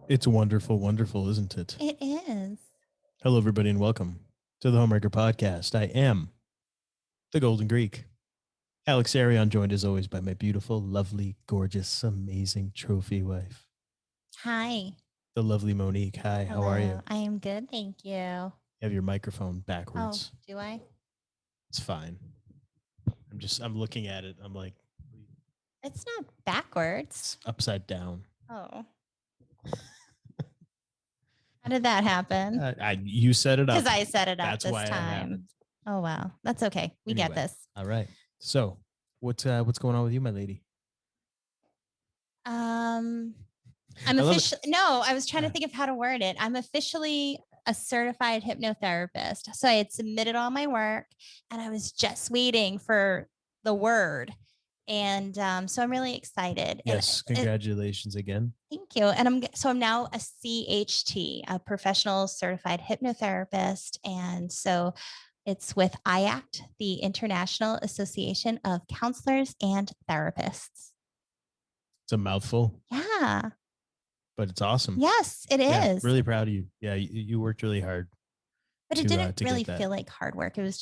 It's wonderful, wonderful, isn't it? It is. Hello, everybody, and welcome to the Homewrecker Podcast. I am the Golden Greek, Alex Arion, joined as always by my beautiful, lovely, gorgeous, amazing trophy wife, Hi. the lovely Monique. Hi, how are Hello. you? I am good. Thank you. You have your microphone Oh, backwards. do I? It's fine. I'm looking at it. I'm like, It's not backwards. it's upside down. Oh. How did that happen? You set it up. Because I set it up That's this why it time. happened. Oh, wow. That's okay. We get Anyway. this. All right. So, what's going on with you, my lady? I'm officially, no, I was trying to think of how to word it. I'm officially a certified hypnotherapist. So I had submitted all my work and I was just waiting for the word. And so I'm really excited. Yes, and congratulations again. Thank you. And I'm now a CHT, a professional certified hypnotherapist. And so it's with IACT, the International Association of Counselors and Therapists. It's a mouthful. Yeah. But it's awesome. Yes, it is. Really proud of you. Yeah, you worked really hard. But it didn't really feel like hard work. It was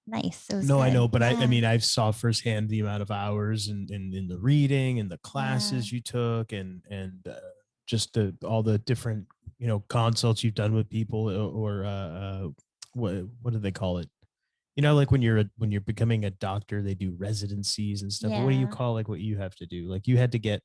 nice. It was no, good. I know, but I mean, I saw firsthand the amount of hours and in the reading and the classes you took and just all the different, consults you've done with people or what do they call it? Like when you're becoming a doctor, they do residencies and stuff. Yeah. What do you call like what you have to do? Like you had to get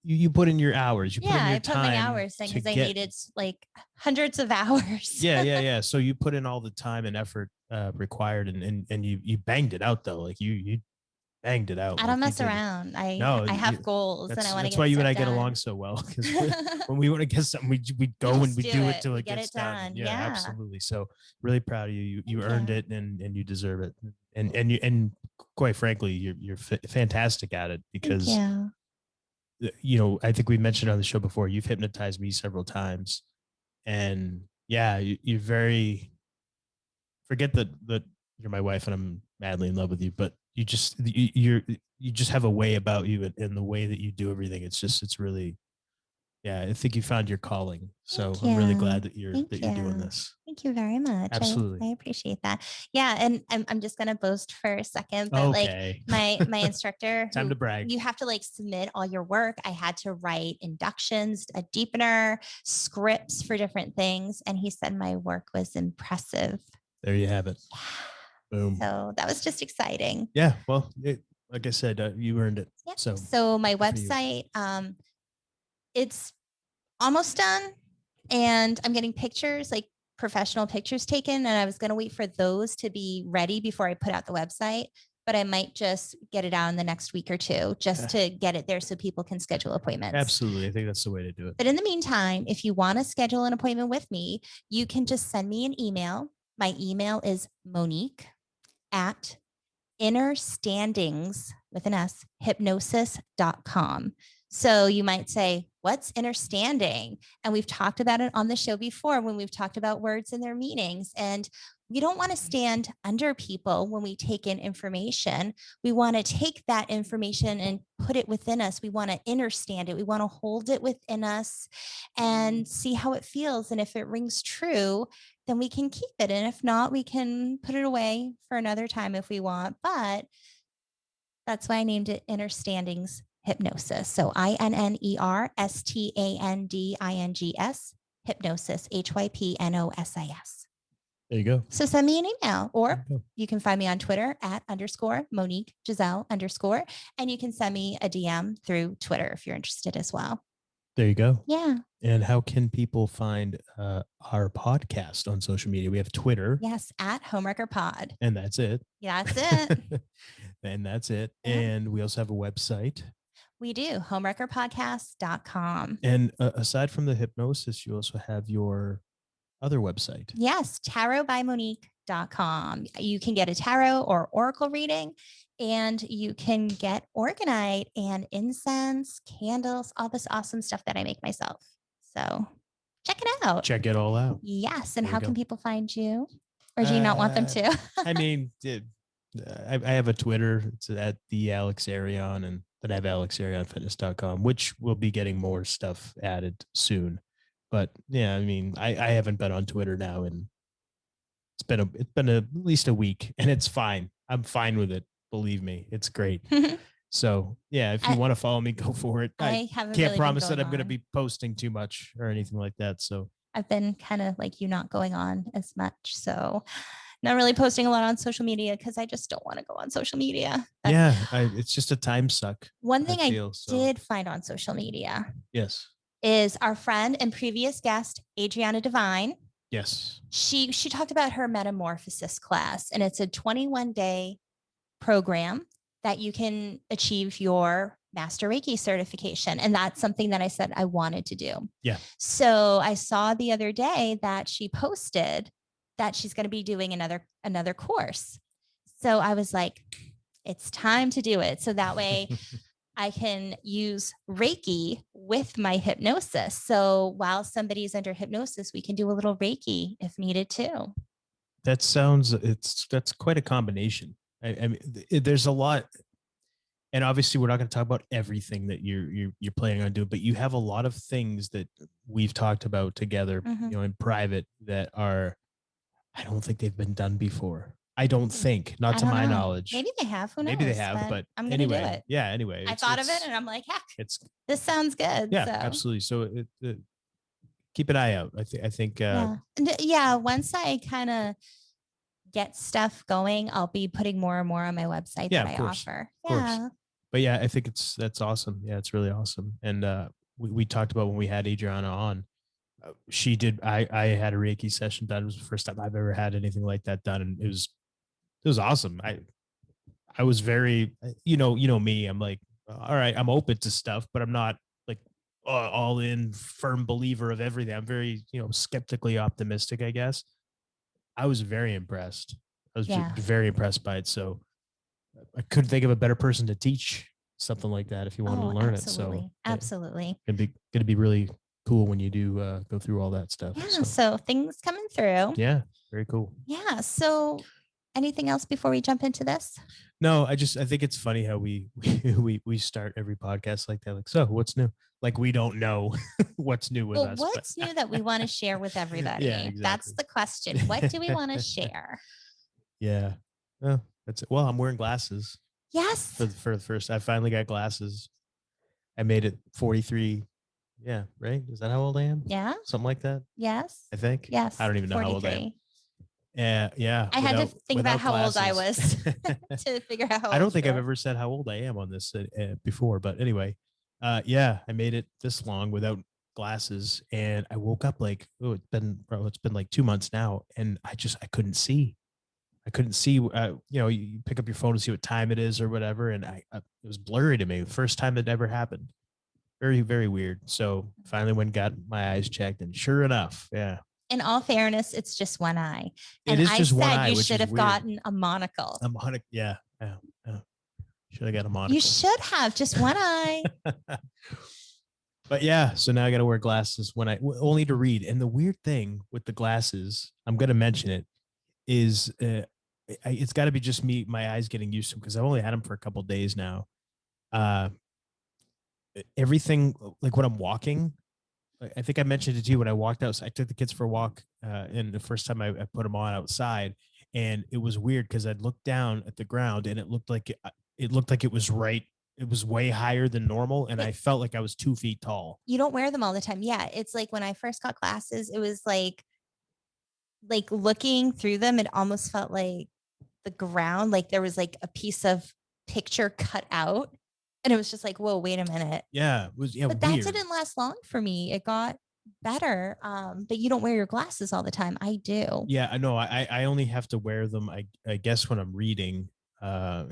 you put in your hours. You put in your time. I put my hours in because I needed like hundreds of hours. Yeah. So you put in all the time and effort required, and you banged it out though. Like you banged it out. I don't mess around. I have goals, and I want to. That's why you and I get along so well, because when we want to get something, we go and we do it till it gets done. Yeah, absolutely. So really proud of you. You earned it, and you deserve it. And quite frankly, you're fantastic at it because. I think we mentioned on the show before, you've hypnotized me several times, and yeah, you're very, forget that you're my wife and I'm madly in love with you, but you just have a way about you and the way that you do everything. It's really, yeah, I think you found your calling. So I'm really glad that you're doing this. Thank you very much. Absolutely. I appreciate that. Yeah. And I'm just going to boast for a second, but like my instructor, time to brag. You have to like submit all your work. I had to write inductions, a deepener, scripts for different things. And he said my work was impressive. There you have it. Boom. So that was just exciting. Yeah. Well, like I said, you earned it. Yeah. So my website, it's almost done, and I'm getting pictures, like professional pictures taken, and I was going to wait for those to be ready before I put out the website, but I might just get it out in the next week or two just to get it there so people can schedule appointments. Absolutely. I think that's the way to do it. But in the meantime, if you want to schedule an appointment with me, you can just send me an email. My email is Monique at innerstandings with an S, hypnosis.com. So you might say, what's understanding? And we've talked about it on the show before when we've talked about words and their meanings. And we don't want to stand under people when we take in information. We want to take that information and put it within us. We want to understand it. We want to hold it within us and see how it feels. And if it rings true, then we can keep it. And if not, we can put it away for another time if we want. But that's why I named it Understandings Hypnosis. So INNERSTANDINGS, hypnosis, HYPNOSIS. There you go. So send me an email, or you can find me on Twitter at _Monique Giselle _ and you can send me a DM through Twitter if you're interested as well. There you go. Yeah. And how can people find our podcast on social media? We have Twitter. Yes, at Homewrecker Pod. And that's it. Yeah, that's it. And that's it. Yeah. And we also have a website. We do, homewreckerpodcast.com. And aside from the hypnosis, you also have your other website. Yes, tarotbymonique.com. You can get a tarot or oracle reading, and you can get organite and incense, candles, all this awesome stuff that I make myself. So check it out. Check it all out. Yes. And how can people find you? Or do you not want them to? I mean, I have a Twitter. It's at the Alex Arion, and Then I have alexarionfitness.com, which will be getting more stuff added soon. But yeah, I mean, I haven't been on Twitter now, and it's been at least a week, and it's fine. I'm fine with it. Believe me, it's great. So yeah, if you want to follow me, go for it. I haven't can't really promise been that I'm going to on. be posting too much or anything like that. So I've been kind of like you not going on as much. So not really posting a lot on social media because I just don't want to go on social media. But yeah, it's just a time suck. one thing I did find on social media Yes. is our friend and previous guest, Adriana Devine. Yes. She talked about her metamorphosis class, and it's a 21-day program that you can achieve your Master Reiki certification. And that's something that I said I wanted to do. Yeah. So I saw the other day that she posted that she's going to be doing another course. So I was like, it's time to do it. So that way I can use Reiki with my hypnosis. So while somebody's under hypnosis, we can do a little Reiki if needed too. That's quite a combination. I mean, there's a lot, and obviously we're not going to talk about everything that you're planning on doing, but you have a lot of things that we've talked about together, in private that are, I don't think they've been done before. I don't think, not to my knowledge. Maybe they have. Who knows? Maybe they have, but I'm going to do it. Yeah. Anyway, I thought of it and I'm like, heck, this sounds good. Yeah, absolutely. So keep an eye out. I think. Yeah. Once I kind of get stuff going, I'll be putting more and more on my website that I offer. Yeah. But yeah, I think that's awesome. Yeah, it's really awesome. And we talked about when we had Adriana on. She did. I had a Reiki session done. It was the first time I've ever had anything like that done, and it was awesome. I was very, you know me. I'm like, all right, I'm open to stuff, but I'm not like all in firm believer of everything. I'm very, skeptically optimistic, I guess. I was very impressed. I was very impressed by it. So I couldn't think of a better person to teach something like that if you wanted to learn it. So absolutely. It's gonna be really cool when you do go through all that stuff. Yeah. So things coming through. Yeah. Very cool. Yeah. So anything else before we jump into this? No, I think it's funny how we start every podcast like that. Like, so what's new? Like, we don't know what's new with us. What's new that we want to share with everybody? Yeah, exactly. That's the question. What do we want to share? Yeah. Well, that's it. Well, I'm wearing glasses. Yes. For the first, I finally got glasses. I made it 43. Yeah. Right. Is that how old I am? Yeah. Something like that. Yes. I think. Yes. I don't even know 43. How old I am. Yeah. I had to think about how old I was to figure out how old I don't think I've ever said how old I am on this before, but anyway, yeah, I made it this long without glasses, and I woke up like, it's been like 2 months now, and I couldn't see. You pick up your phone to see what time it is or whatever, and it was blurry to me. First time it ever happened. Very, very weird. So finally went and got my eyes checked, and sure enough, yeah. In all fairness, it's just one eye. And it is just one eye. You should have gotten a monocle. A monocle, yeah. Should have got a monocle. You should have just one eye. But yeah, so now I got to wear glasses only to read. And the weird thing with the glasses, I'm going to mention it, is it's got to be just me, my eyes getting used to them, because I've only had them for a couple of days now. Everything, like when I'm walking, I think I mentioned it to you when I walked out. So I took the kids for a walk, and the first time I put them on outside, and it was weird because I'd look down at the ground and it looked like it was right. It was way higher than normal, and I felt like I was 2 feet tall. You don't wear them all the time. Yeah, it's like when I first got glasses, it was like looking through them, it almost felt like the ground, like there was like a piece of picture cut out. And it was just like, whoa, wait a minute. Yeah. It was, but that didn't last long for me. It got better. But you don't wear your glasses all the time. I do. Yeah, I know. I only have to wear them, I guess, when I'm reading.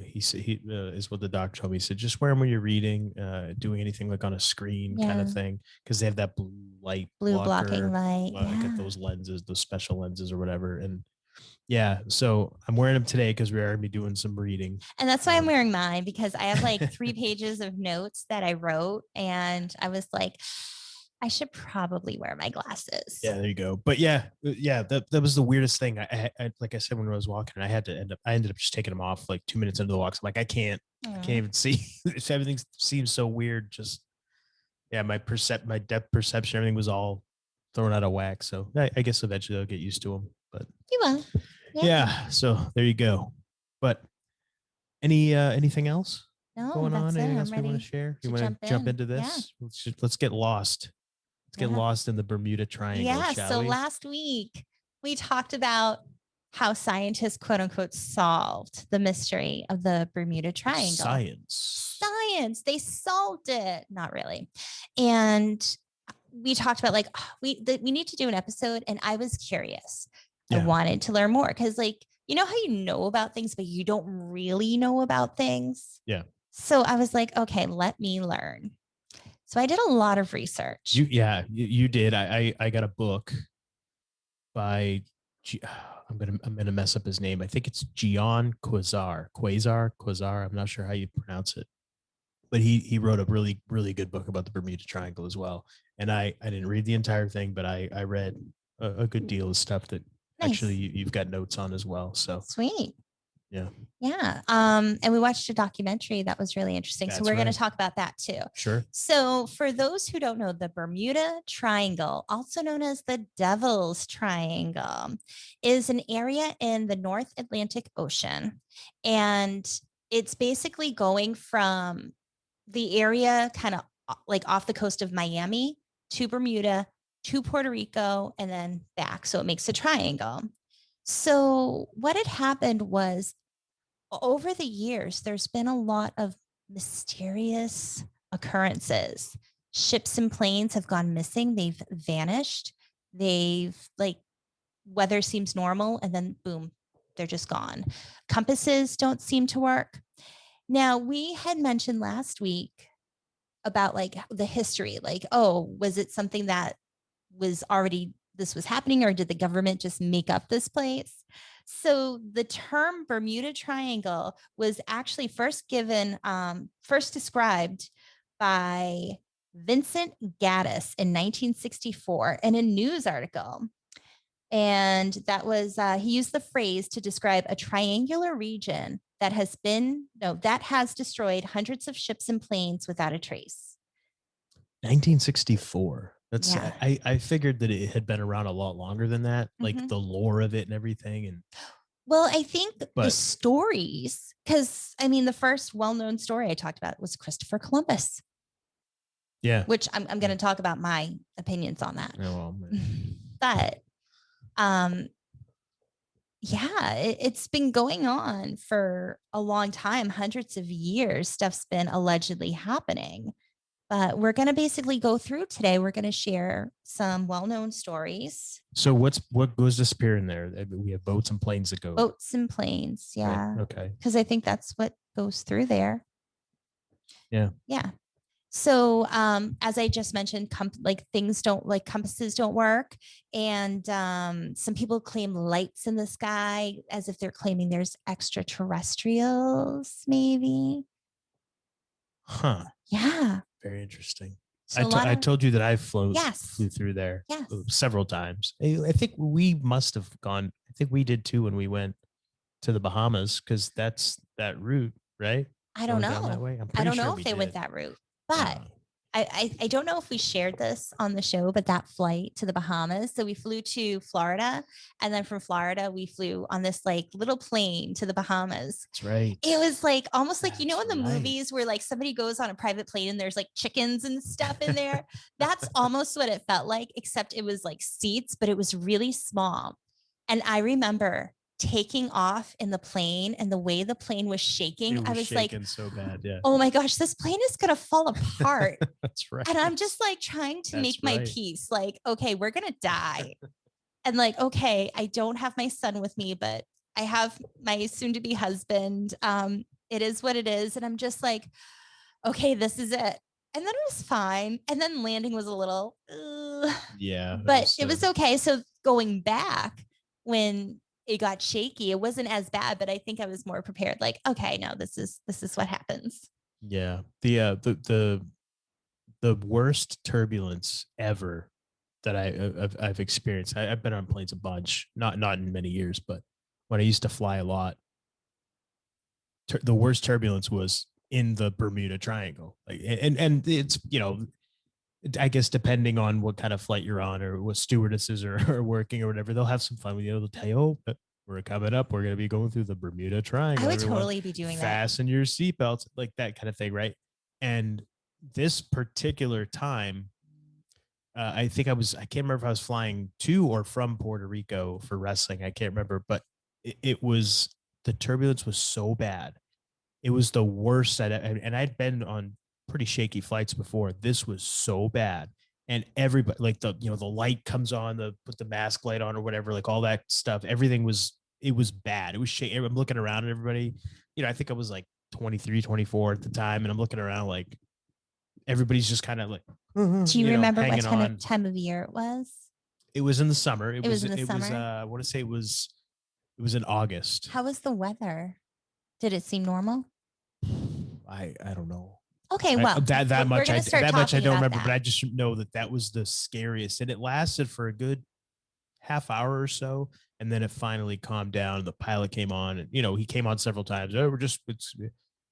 He said, is what the doctor told me. He said, just wear them when you're reading, doing anything like on a screen kind of thing. Because they have that blue blocking light. Got those lenses, those special lenses or whatever. And yeah, so I'm wearing them today because we're going to be doing some reading. And that's why I'm wearing mine, because I have like 3 pages of notes that I wrote. And I was like, I should probably wear my glasses. Yeah, there you go. But yeah, that was the weirdest thing. I like I said when I was walking, I ended up just taking them off like 2 minutes into the walk. So I'm like, I can't even see. Everything seems so weird. Just yeah, my depth perception, everything was all thrown out of whack. So I guess eventually I'll get used to them. But You will. yeah, so there you go. But anything else No, going that's on? it. Anything I'm else we want ready to share? You to want to jump in. into Yeah. this? Let's get lost. Let's get lost in the Bermuda Triangle, Yeah. shall So we? last week we talked about how scientists, quote unquote, solved the mystery of the Bermuda Triangle. Science. They solved it. Not really. And we talked about like we need to do an episode, and I was curious. I wanted to learn more because, like, you know how you know about things, but you don't really know about things. Yeah. So I was like, okay, let me learn. So I did a lot of research. You did. I got a book by I'm gonna mess up his name. I think it's Gian Quasar. I'm not sure how you pronounce it, but he wrote a really good book about the Bermuda Triangle as well. And I didn't read the entire thing, but I read a good deal of stuff that actually you've got notes on as well. So sweet. Yeah. And we watched a documentary that was really interesting. So we're going to talk about that too. Sure. So for those who don't know, the Bermuda Triangle, also known as the Devil's Triangle, is an area in the North Atlantic Ocean. And it's basically going from the area kind of like off the coast of Miami to Bermuda to Puerto Rico and then back. So it makes a triangle. So what had happened was, over the years, there's been a lot of mysterious occurrences. Ships and planes have gone missing. They've vanished. They've weather seems normal and then boom, they're just gone. Compasses don't seem to work. Now, we had mentioned last week about the history, was it something that was already this was happening, or did the government just make up this place? So the term Bermuda Triangle was actually first described by Vincent Gaddis in 1964 in a news article. And that was, he used the phrase to describe a triangular region that has destroyed hundreds of ships and planes without a trace. 1964. That's I figured that it had been around a lot longer than that, like the lore of it and everything. And well, I think the stories, because I mean, the first well-known story I talked about was Christopher Columbus. Yeah. Which I'm going to talk about my opinions on that. Oh, but it's been going on for a long time, hundreds of years. Stuff's been allegedly happening. But we're going to basically go through today. We're going to share some well-known stories. So what goes disappearing there? We have boats and planes that go. Boats and planes, yeah. Okay. Because I think that's what goes through there. Yeah. Yeah. So as I just mentioned, compasses don't work. And some people claim lights in the sky as if they're claiming there's extraterrestrials, maybe. Huh. Yeah. Very interesting. So I told you that I flew through there several times. I think we must have gone. I think we did too when we went to the Bahamas, because that's that route, right? I don't know. That way. I don't know if they went that route, but I don't know if we shared this on the show, but that flight to the Bahamas. So we flew to Florida, and then from Florida, we flew on this little plane to the Bahamas. That's right. It was almost in the movies where somebody goes on a private plane and there's chickens and stuff in there. That's almost what it felt like, except it was seats, but it was really small. And I remember taking off in the plane, and the way the plane was shaking, I was shaking so bad. Yeah. Oh my gosh, this plane is going to fall apart. That's right. And I'm just trying to make my peace. Okay, we're going to die. And okay, I don't have my son with me, but I have my soon to be husband. It is what it is. And I'm just okay, this is it. And then it was fine. And then landing was a little, but it was okay. So going back, when it got shaky, it wasn't as bad, but I think I was more prepared. Okay, no, this is what happens. Yeah. The the worst turbulence ever that I've experienced. I've been on planes a bunch, not in many years, but when I used to fly a lot, the worst turbulence was in the Bermuda Triangle. Like, and it's, you know, I guess depending on what kind of flight you're on or what stewardesses are working or whatever, they'll have some fun with you. They'll tell you, oh, we're coming up. We're going to be going through the Bermuda Triangle. I would Everyone totally be doing that. fasten your seatbelts, like that kind of thing, right? And this particular time, I think I can't remember if I was flying to or from Puerto Rico for wrestling. I can't remember, but it was, the turbulence was so bad. It was the worst. And I'd been on pretty shaky flights before. This was so bad. And everybody, like, the, you know, the light comes on, put the mask light on or whatever, like all that stuff. Everything was, it was bad. It was shaky. I'm looking around at everybody, you know, I think I was like 23, 24 at the time. And I'm looking around like everybody's just kind of like, do you remember what on. time of year it was? It was in the summer. It was in the summer. I want to say it was in August. How was the weather? Did it seem normal? I don't know. Okay, well, that much I don't remember, that. but I just know that was the scariest, and it lasted for a good half hour or so, and then it finally calmed down. The pilot came on, and you know, he came on several times. Oh,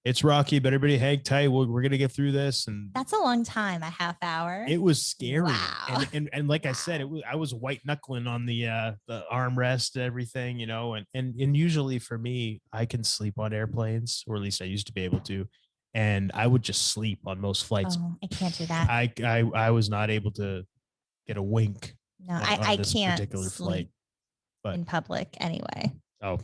it's rocky, but everybody hang tight. We're gonna get through this. And that's a long time, a half hour. It was scary. Wow. And like I said, I was white knuckling on the armrest and everything, you know, and usually for me, I can sleep on airplanes, or at least I used to be able to. And I would just sleep on most flights. Oh, I can't do that. I was not able to get a wink. No, I can't particular flight, but in public anyway. Oh,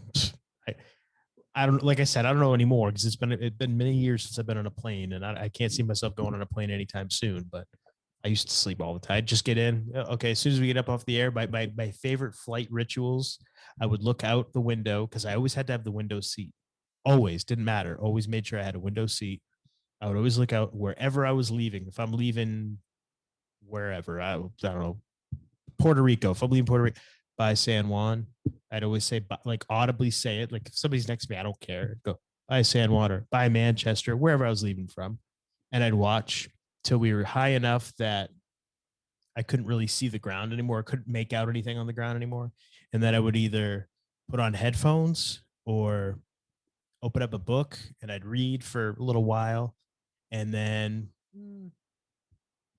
I don't, like I said, I don't know anymore because it's been many years since I've been on a plane, and I can't see myself going on a plane anytime soon. But I used to sleep all the time. I'd just get in. Okay, as soon as we get up off the air, my favorite flight rituals, I would look out the window because I always had to have the window seat. Always, didn't matter. Always made sure I had a window seat. I would always look out wherever I was leaving. If I'm leaving wherever, I don't know, Puerto Rico. If I'm leaving Puerto Rico, by San Juan, I'd always say, like, audibly say it. Like if somebody's next to me, I don't care. I'd go by San Juan or by Manchester, wherever I was leaving from. And I'd watch till we were high enough that I couldn't really see the ground anymore. I couldn't make out anything on the ground anymore. And then I would either put on headphones or open up a book and I'd read for a little while. And then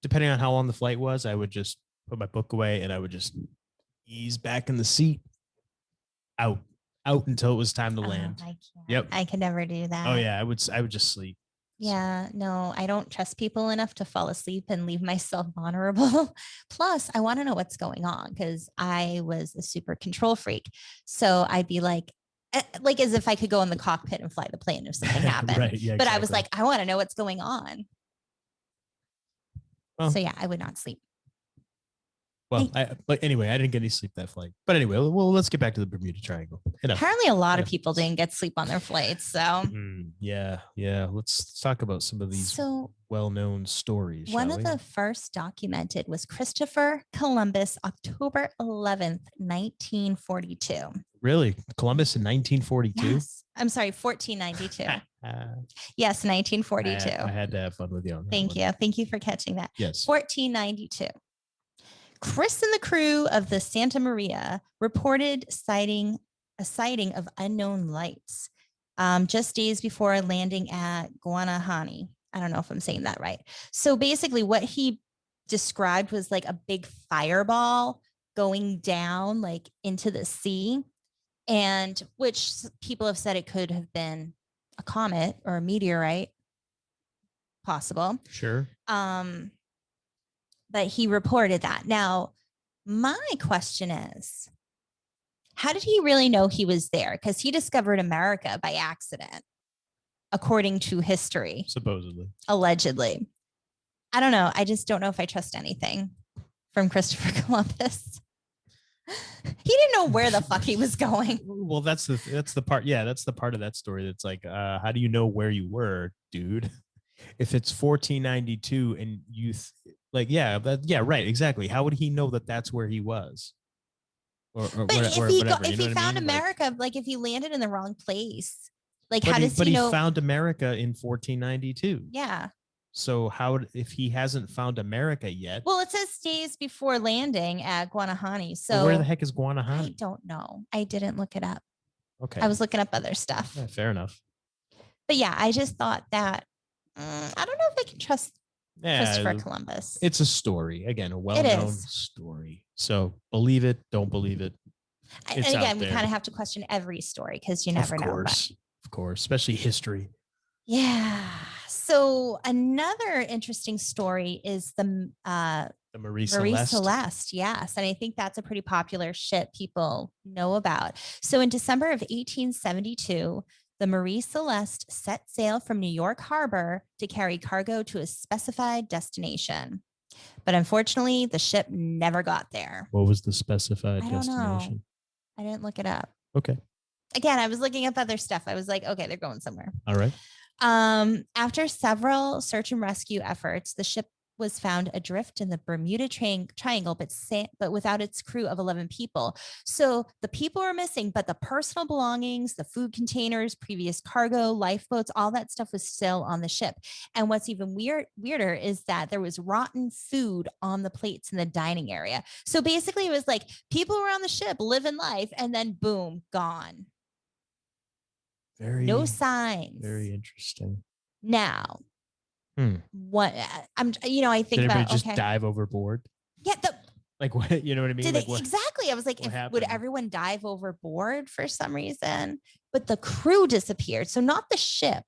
depending on how long the flight was, I would just put my book away and I would just ease back in the seat, out until it was time to land. I can't. Yep. I could never do that. Oh yeah. I would just sleep. Yeah, no, I don't trust people enough to fall asleep and leave myself vulnerable. Plus, I want to know what's going on because I was a super control freak. So I'd be like as if I could go in the cockpit and fly the plane if something happened. Right, yeah, but exactly. I was like, I want to know what's going on. Well, so yeah, I would not sleep. Well, but anyway, I didn't get any sleep that flight. But anyway, well, let's get back to the Bermuda Triangle. Apparently, a lot of people didn't get sleep on their flights. So yeah. Let's talk about some of these well-known stories. One of the first documented was Christopher Columbus, October 11th, 1942. Really? Columbus in 1942? Yes. I'm sorry, 1492. Yes, 1942. I had to have fun with you on that. Thank you. Thank you for catching that. Yes. 1492. Chris and the crew of the Santa Maria reported a sighting of unknown lights just days before landing at Guanahani. I don't know if I'm saying that right. So basically what he described was like a big fireball going down like into the sea, and which people have said it could have been a comet or a meteorite. Possible. Sure. But he reported that. Now, my question is, how did he really know he was there? Because he discovered America by accident, according to history. Supposedly. Allegedly. I don't know. I just don't know if I trust anything from Christopher Columbus. He didn't know where the fuck he was going. Well, that's the part. Yeah, that's the part of that story that's like, how do you know where you were, dude? If it's 1492 and right, exactly. How would he know that that's where he was? If he found America, like if he landed in the wrong place, like how does he know? But he found America in 1492. Yeah. So how if he hasn't found America yet? Well, it says days before landing at Guanahani. So where the heck is I Guanahani? don't know. I didn't look it up. Okay. I was looking up other stuff. Yeah, fair enough. But yeah, I just thought that I don't know if I can trust Christopher Columbus. It's a story. Again, a well-known story. So believe it, don't believe it. And again, we kind of have to question every story because you never know. Of course, especially history. Yeah. So another interesting story is the Marie Celeste. Yes. And I think that's a pretty popular ship people know about. So in December of 1872, the Marie Celeste set sail from New York Harbor to carry cargo to a specified destination. But unfortunately, the ship never got there. What was the specified destination? Know. I didn't look it up. Okay. Again, I was looking up other stuff. I was like, okay, they're going somewhere. All right. After several search and rescue efforts, the ship was found adrift in the Bermuda Triangle, but without its crew of 11 people. So the people were missing, but the personal belongings, the food containers, previous cargo, lifeboats, all that stuff was still on the ship. And what's even weirder is that there was rotten food on the plates in the dining area. So basically it was like people were on the ship living life and then boom, gone. No signs. Very interesting. Now, what I think did everybody just dive overboard? Yeah, like what you know what I mean? Exactly. I was like, would everyone dive overboard for some reason? But the crew disappeared. So not the ship,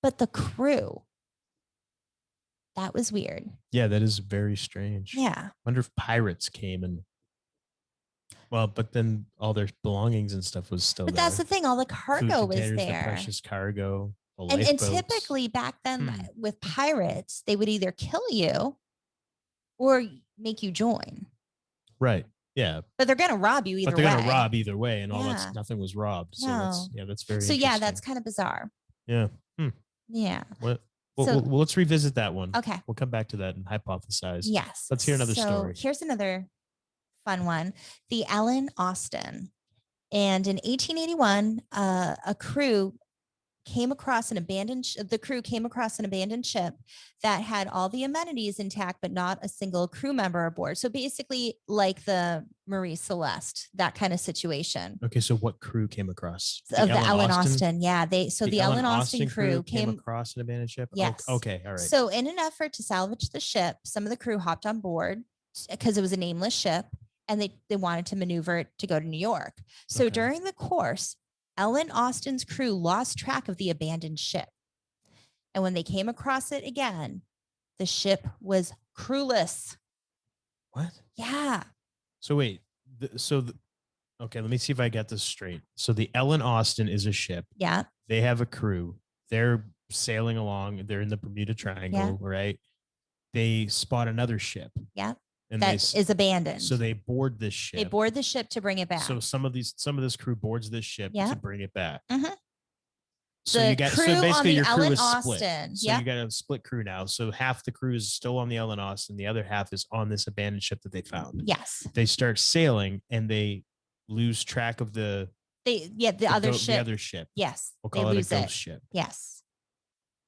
but the crew. That was weird. Yeah, that is very strange. Yeah. Wonder if pirates came and. Well, but then all their belongings and stuff was still there. But there. that's the thing. All the cargo was there. The precious cargo. And typically back then with pirates, they would either kill you or make you join. Right. Yeah. But they're going to rob you either way. But they're going to rob either way. And all that's nothing was robbed. So that's very interesting. Yeah, that's kind of bizarre. Yeah. Yeah. Well, let's revisit that one. Okay. We'll come back to that and hypothesize. Yes. Let's hear another story. Here's another fun one. The Ellen Austin. And in 1881, a crew came across an abandoned ship that had all the amenities intact, but not a single crew member aboard. So basically like the Marie Celeste, that kind of situation. Okay. So what crew came across? The Ellen Austin. Yeah. The Ellen Austin crew came across an abandoned ship. Yes. Okay. All right. So in an effort to salvage the ship, some of the crew hopped on board because it was a nameless ship and they wanted to maneuver it to go to New York. So during the course, Ellen Austin's crew lost track of the abandoned ship. And when they came across it again, the ship was crewless. What? Yeah. So wait, okay, let me see if I get this straight. So the Ellen Austin is a ship. Yeah. They have a crew. They're sailing along. They're in the Bermuda Triangle, right? They spot another ship. Yeah. And that is abandoned. So they board this ship. They board the ship to bring it back. So some of this crew boards this ship to bring it back. Mm-hmm. So you got basically your crew is split. So you got a split crew now. So half the crew is still on the Ellen Austin, the other half is on this abandoned ship that they found. Yes. They start sailing and they lose track of the other ship. The other ship. Yes. We'll call it a ghost ship. Yes.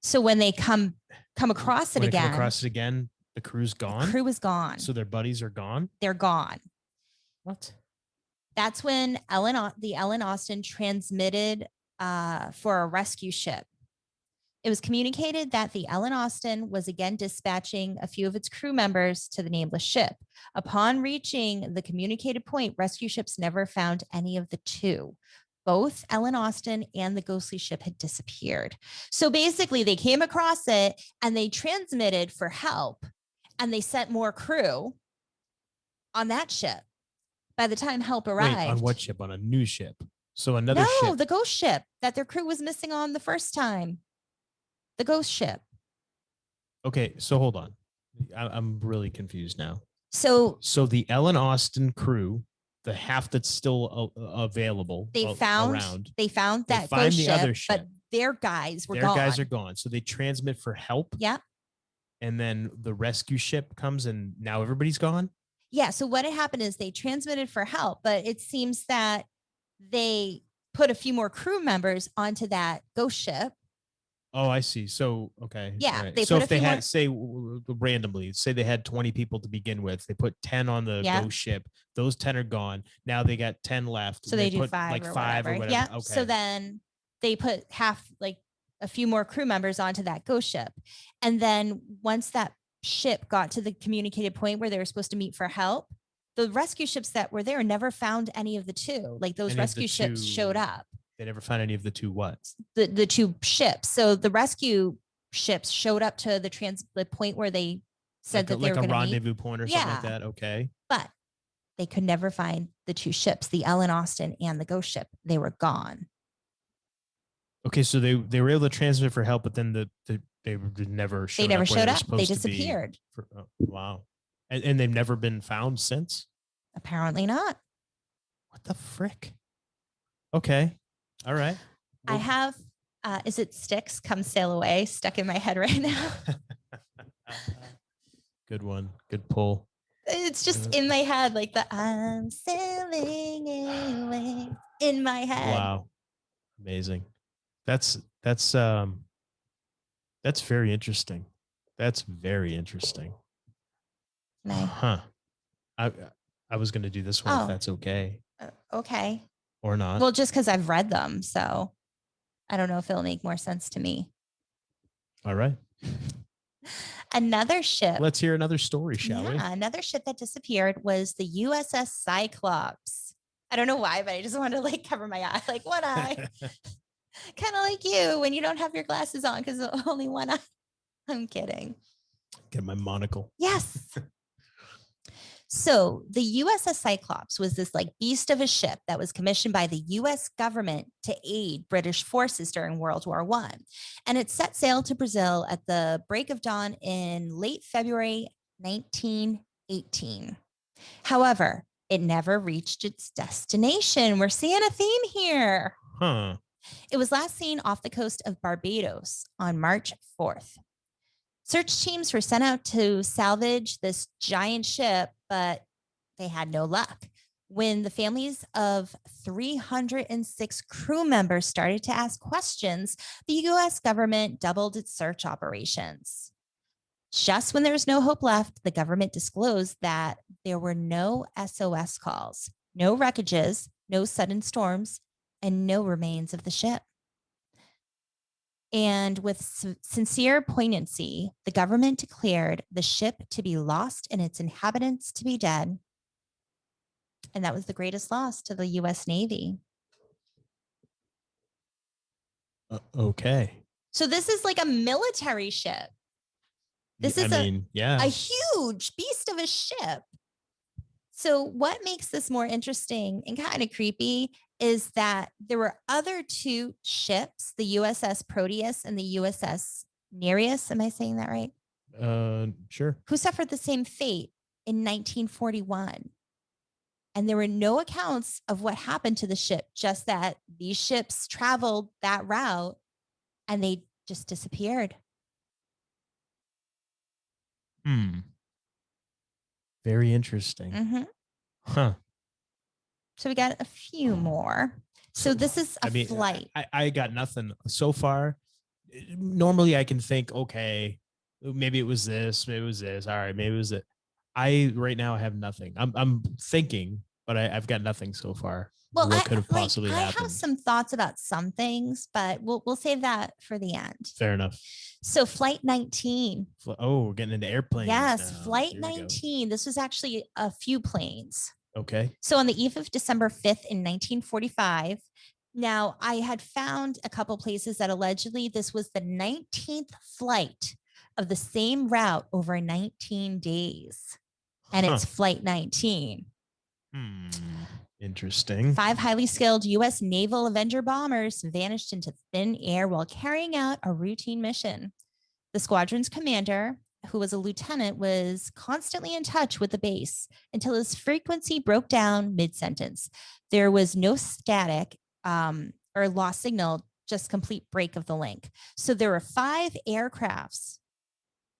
So when they come across it again, the crew's gone. The crew is gone. So their buddies are gone. They're gone. What? That's when the Ellen Austin transmitted for a rescue ship. It was communicated that the Ellen Austin was again dispatching a few of its crew members to the nameless ship. Upon reaching the communicated point, rescue ships never found any of the two. Both Ellen Austin and the ghostly ship had disappeared. So basically they came across it and they transmitted for help and they sent more crew on that ship. By the time help arrived. Wait, on what ship? On a new ship? So another ship? No, the ghost ship that their crew was missing on the first time. The ghost ship. Okay, so hold on. I'm really confused now. So the Ellen Austin crew, the half that's still available, they found that ghost ship, but their guys were gone. Their guys are gone. So they transmit for help. Yeah. And then the rescue ship comes and now everybody's gone? Yeah. So what had happened is they transmitted for help, but it seems that they put a few more crew members onto that ghost ship. Oh, I see. So, okay. Yeah, All right. they So put a if they few had, more. say, randomly, say they had 20 people to begin with, they put 10 on the Yeah. ghost ship. Those 10 are gone. Now they got 10 left. So They they do put five like or 5 or whatever. whatever. Yeah. So Okay. then they put a few more crew members onto that ghost ship. And then once that ship got to the communicated point where they were supposed to meet for help, the rescue ships that were there never found any of the two. Like those Any of the rescue ships showed two, up, they never found any of the two what? the two ships. So the rescue ships showed up to the point where they said that they Like were a going to meet. rendezvous point or something like that. Okay. But they could never find the two ships, the Ellen Austin and the ghost ship. They were gone. Okay. So they were able to transmit for help, but then they never They showed never up where showed they were up. They supposed to be. disappeared. Oh, wow. And they've never been found since? Apparently not. What the frick? Okay. All right. I have, is it Sticks, Come Sail Away, stuck in my head right now. Good one. Good pull. It's just in my head, like the I'm sailing away in my head. Wow. Amazing. That's very interesting. That's very interesting. Huh. I was going to do this one if that's okay. Okay. Or not. Well, just because I've read them, so I don't know if it'll make more sense to me. All right. Another ship. Let's hear another story, shall we? Yeah, another ship that disappeared was the USS Cyclops. I don't know why, but I just wanted to like cover my eye, like one eye. Kind of like you when you don't have your glasses on because only one eye. I'm kidding. Get my monocle. Yes. So the USS Cyclops was this like beast of a ship that was commissioned by the US government to aid British forces during World War I. And it set sail to Brazil at the break of dawn in late February 1918. However, it never reached its destination. We're seeing a theme here. Huh. It was last seen off the coast of Barbados on March 4th. Search teams were sent out to salvage this giant ship, but they had no luck. When the families of 306 crew members started to ask questions, the US government doubled its search operations. Just when there was no hope left, the government disclosed that there were no SOS calls, no wreckages, no sudden storms, and no remains of the ship. And with sincere poignancy, the government declared the ship to be lost and its inhabitants to be dead. And that was the greatest loss to the US Navy. Okay. So this is like a military ship. This is a huge beast of a ship. So what makes this more interesting and kind of creepy is that there were other two ships, the USS Proteus and the USS Nereus. Am I saying that right? Sure. Who suffered the same fate in 1941. And there were no accounts of what happened to the ship, just that these ships traveled that route and they just disappeared. Very interesting. Mm-hmm. Huh. So we got a few more. So this is a flight. I got nothing so far. Normally I can think, okay, maybe it was this, maybe it was this. All right, maybe it was it. Right now I have nothing. I'm thinking, but I've got nothing so far. Well, what could have possibly happened? I have some thoughts about some things, but we'll save that for the end. Fair enough. So Flight 19. Oh, we're getting into airplanes. Yes, now. Flight 19. This was actually a few planes. Okay. So on the eve of December 5th in 1945, now I had found a couple places that allegedly this was the 19th flight of the same route over 19 days. And it's Flight 19. Interesting. 5 highly skilled U.S. naval Avenger bombers vanished into thin air while carrying out a routine mission. The squadron's commander, who was a lieutenant, was constantly in touch with the base until his frequency broke down mid-sentence. There was no static or lost signal, just complete break of the link. So there were 5 aircrafts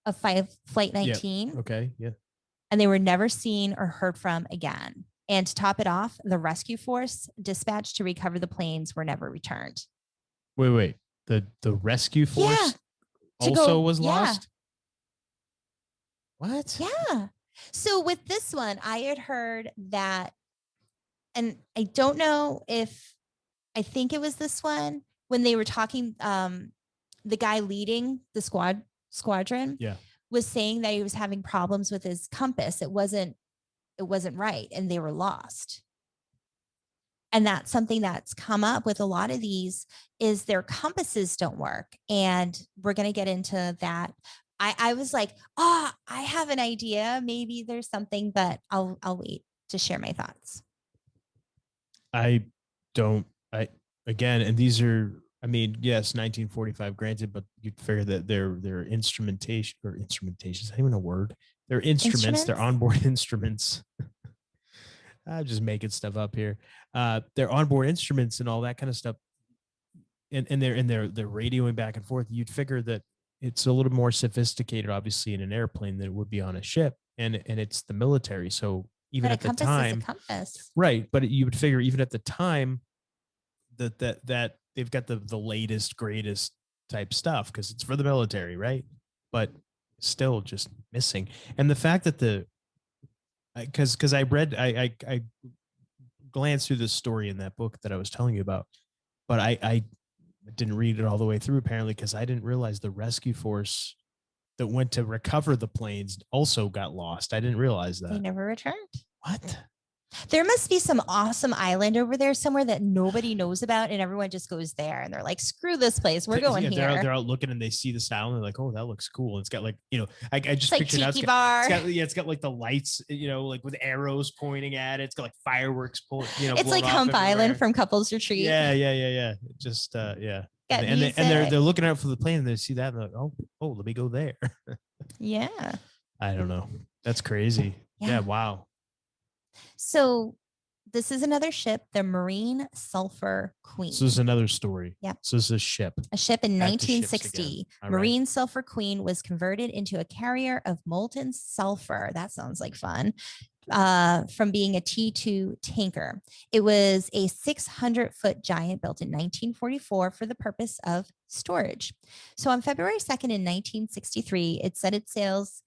of Flight 19. Yep. Okay. Yeah. And they were never seen or heard from again. And to top it off, the rescue force dispatched to recover the planes were never returned. Wait. the rescue force also was lost. What? Yeah. So with this one, I had heard that, and I don't know if, I think it was this one when they were talking, the guy leading the squadron was saying that he was having problems with his compass. It wasn't right, and they were lost. And that's something that's come up with a lot of these, is their compasses don't work. And we're going to get into that. I was like, I have an idea. Maybe there's something, but I'll wait to share my thoughts. Again, and these are, I mean, yes, 1945 granted, but you'd figure that their instrumentation, is that even a word? They're instruments, they're onboard instruments. I'm just making stuff up here. They're onboard instruments and all that kind of stuff. And they're radioing back and forth. You'd figure that it's a little more sophisticated, obviously, in an airplane than it would be on a ship. And it's the military. So even at the time, right. But you would figure even at the time that they've got the latest, greatest type stuff because it's for the military, right? But still just missing. And the fact that because I read, I glanced through this story in that book that I was telling you about, but I didn't read it all the way through apparently because I didn't realize the rescue force that went to recover the planes also got lost. I didn't realize that. They never returned. What? There must be some awesome island over there somewhere that nobody knows about, and everyone just goes there and they're like, screw this place, we're going here. They're out looking and they see the sound. They're like, oh, that looks cool. And it's got like, I just pictured like tiki bar. It's got like the lights, like with arrows pointing at it. It's got like fireworks pulling, it's like Hump Island from Couples Retreat. Yeah. Just yeah. And they're looking out for the plane and they see that and they're like, oh, let me go there. Yeah. I don't know. That's crazy. Yeah. Wow. So this is another ship, the Marine Sulphur Queen. So this is another story. Yeah. So this is a ship. A ship in 1960. Marine Sulphur Queen was converted into a carrier of molten sulfur. That sounds like fun. From being a T2 tanker. It was a 600-foot giant built in 1944 for the purpose of storage. So on February 2nd in 1963, it set its sails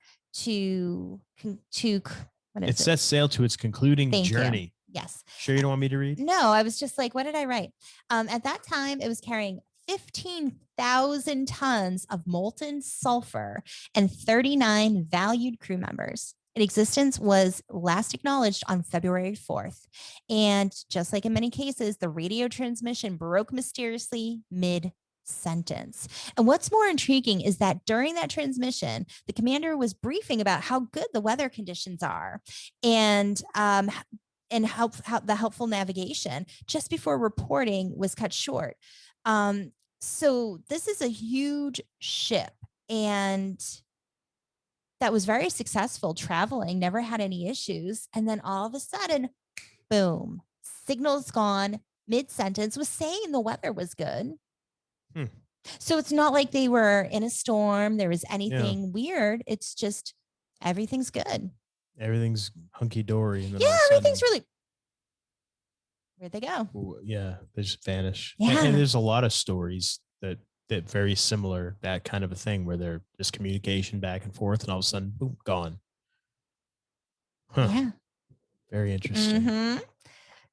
it sets sail to its concluding journey. Yes. Sure you don't want me to read? No, I was just like, what did I write? At that time, it was carrying 15,000 tons of molten sulfur and 39 valued crew members. Its existence was last acknowledged on February 4th. And just like in many cases, the radio transmission broke mysteriously mid-sentence. And what's more intriguing is that during that transmission, the commander was briefing about how good the weather conditions are and the helpful navigation just before reporting was cut short. So this is a huge ship, and that was very successful traveling, never had any issues. And then all of a sudden, boom, signal's gone, mid-sentence, was saying the weather was good. So it's not like they were in a storm, there was anything weird. It's just everything's good. Everything's hunky-dory. Everything's really... Where'd they go? Yeah, they just vanish. Yeah. And there's a lot of stories that very similar, that kind of a thing where they're just communication back and forth and all of a sudden, boom, gone. Huh. Yeah. Very interesting. Mm-hmm.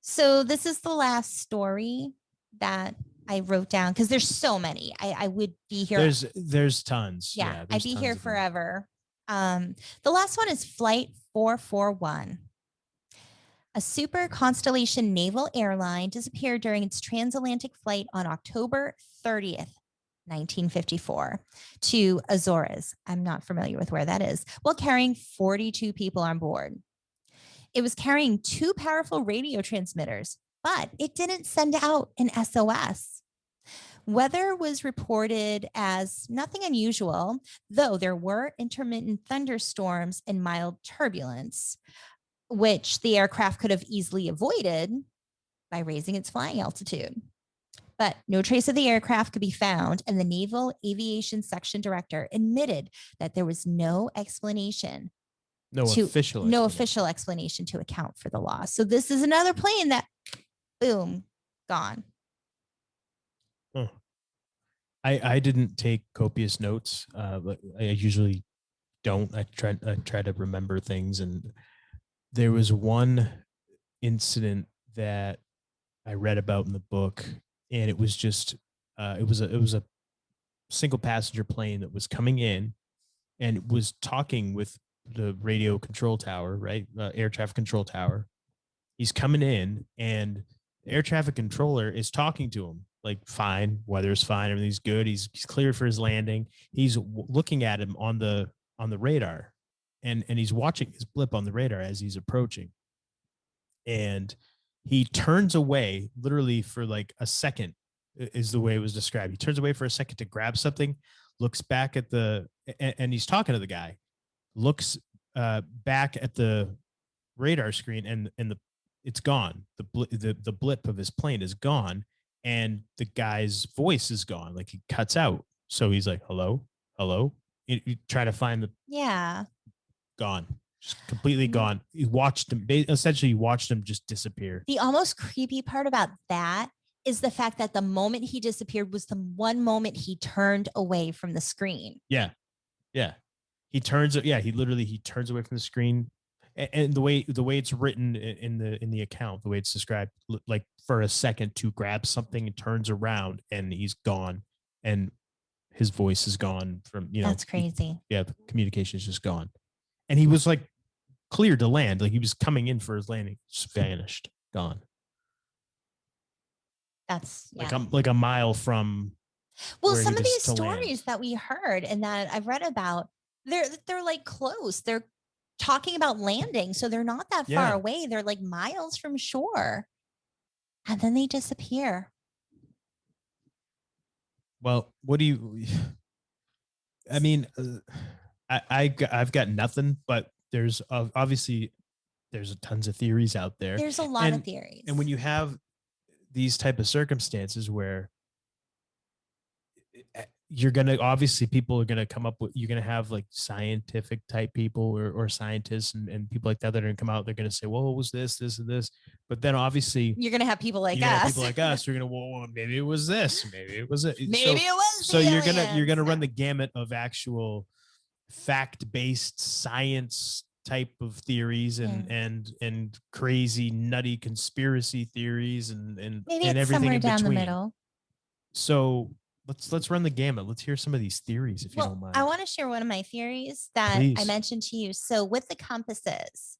So this is the last story that I wrote down because there's so many. I would be here. There's tons. Yeah, I'd be here forever. The last one is Flight 441. A super Constellation naval airline disappeared during its transatlantic flight on October 30th, 1954 to Azores. I'm not familiar with where that is, while carrying 42 people on board. It was carrying 2 powerful radio transmitters, but it didn't send out an SOS. Weather was reported as nothing unusual, though there were intermittent thunderstorms and mild turbulence, which the aircraft could have easily avoided by raising its flying altitude. But no trace of the aircraft could be found, and the Naval Aviation Section Director admitted that there was no explanation. No official explanation to account for the loss. So this is another plane that, boom, gone. I didn't take copious notes. But I usually don't. I try to remember things, and there was one incident that I read about in the book, and it was just it was a single passenger plane that was coming in and was talking with the radio control tower, right? Air traffic control tower. He's coming in, and the air traffic controller is talking to him like, fine, weather's fine, everything's good. He's cleared for his landing. He's looking at him on the radar, and he's watching his blip on the radar as he's approaching. And he turns away literally for like a second, is the way it was described. He turns away for a second to grab something, looks back at and he's talking to the guy, looks back at the radar screen, and it's gone. The blip of his plane is gone, and the guy's voice is gone. Like, he cuts out. So he's like, hello, hello. You try to find the Yeah. gone, just completely gone. You watched him, essentially you watched him just disappear. The almost creepy part about that is the fact that the moment he disappeared was the one moment he turned away from the screen. Yeah. Yeah. He turns away from the screen. And the way it's written in the account, the way it's described, like, for a second to grab something and turns around and he's gone, and his voice is gone from, That's crazy. the communication is just gone. And he was like cleared to land, like he was coming in for his landing, just vanished, gone. That's like a mile from. Well, some of these stories that we heard and that I've read about, they're like close. They're talking about landing, so they're not that far away. They're like miles from shore, and then they disappear. Well, what do you? I mean, I've got nothing, but there's obviously there's tons of theories out there. There's a lot of theories, and when you have these type of circumstances where you're going to, obviously people are going to come up with, you're going to have like scientific type people or scientists and people like that that are going to come out. They're going to say, well, what was this and this? But then obviously you're going to have people like us. People like us. You're going to, well, maybe it was this. Maybe it was it. Maybe it was. So you're going to run the gamut of actual fact-based science type of theories and crazy nutty conspiracy theories and maybe and it's everything somewhere in down between. the middle. So let's run the gamut. Let's hear some of these theories, if you don't mind. I want to share one of my theories that I mentioned to you. So with the compasses,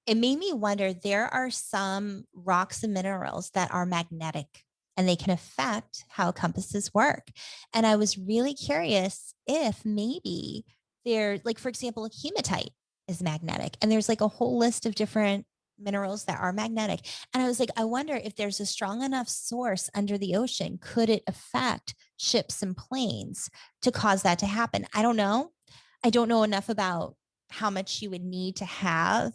it made me wonder, there are some rocks and minerals that are magnetic and they can affect how compasses work. And I was really curious if maybe they're, like, for example, hematite is magnetic, and there's like a whole list of different minerals that are magnetic. And I was like, I wonder if there's a strong enough source under the ocean, could it affect ships and planes to cause that to happen? I don't know. I don't know enough about how much you would need to have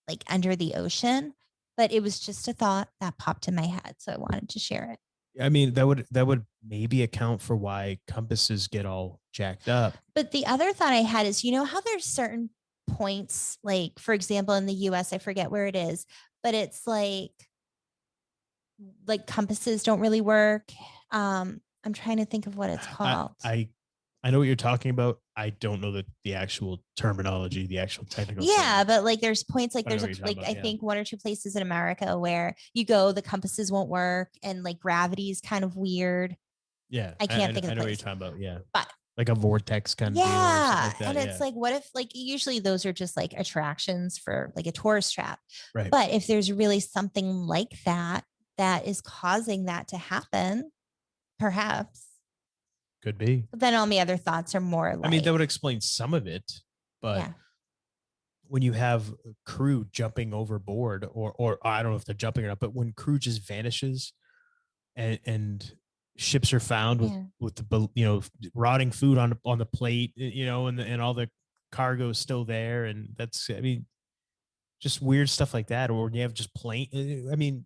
like under the ocean, but it was just a thought that popped in my head. So I wanted to share it. I mean, that would maybe account for why compasses get all jacked up. But the other thought I had is, you know how there's certain points, like for example, in the US, I forget where it is, but it's like compasses don't really work. I'm trying to think of what it's called. I know what you're talking about. I don't know the actual terminology, the actual technical. Yeah, but like there's points, like there's I think one or two places in America where you go, the compasses won't work, and like gravity is kind of weird. Yeah, I can't think of. I know what you're talking about. Yeah, but like a vortex kind of. Yeah, like that, and it's like, what if, like, usually those are just like attractions for like a tourist trap, right? But if there's really something like that that is causing that to happen, perhaps. Could be. But then all my other thoughts are more like, I mean, that would explain some of it, but when you have crew jumping overboard, or I don't know if they're jumping or not, but when crew just vanishes and ships are found with the rotting food on the plate, and all the cargo is still there, and that's, I mean, just weird stuff like that. Or when you have just plane, I mean,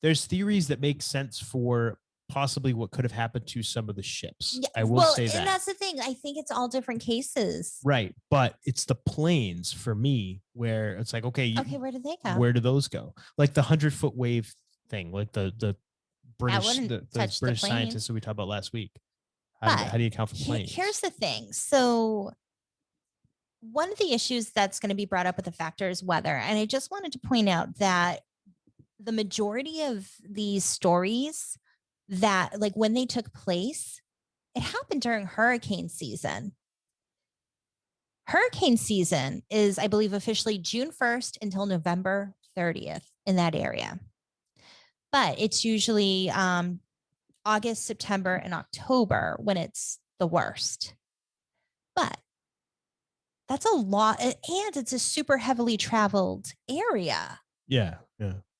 there's theories that make sense for possibly what could have happened to some of the ships. Yeah, I will say that. And that's the thing. I think it's all different cases. Right. But it's the planes for me where it's like, okay, where did they go? Where do those go? Like the 100-foot wave thing, like the British, the British scientists that we talked about last week. How do you account for planes? Here's the thing. So one of the issues that's going to be brought up with the factor is weather. And I just wanted to point out that the majority of these stories that like when they took place, it happened during hurricane season. Hurricane season is, I believe, officially June 1st until November 30th in that area. But it's usually August, September, and October when it's the worst. But that's a lot. And it's a super heavily traveled area. Yeah.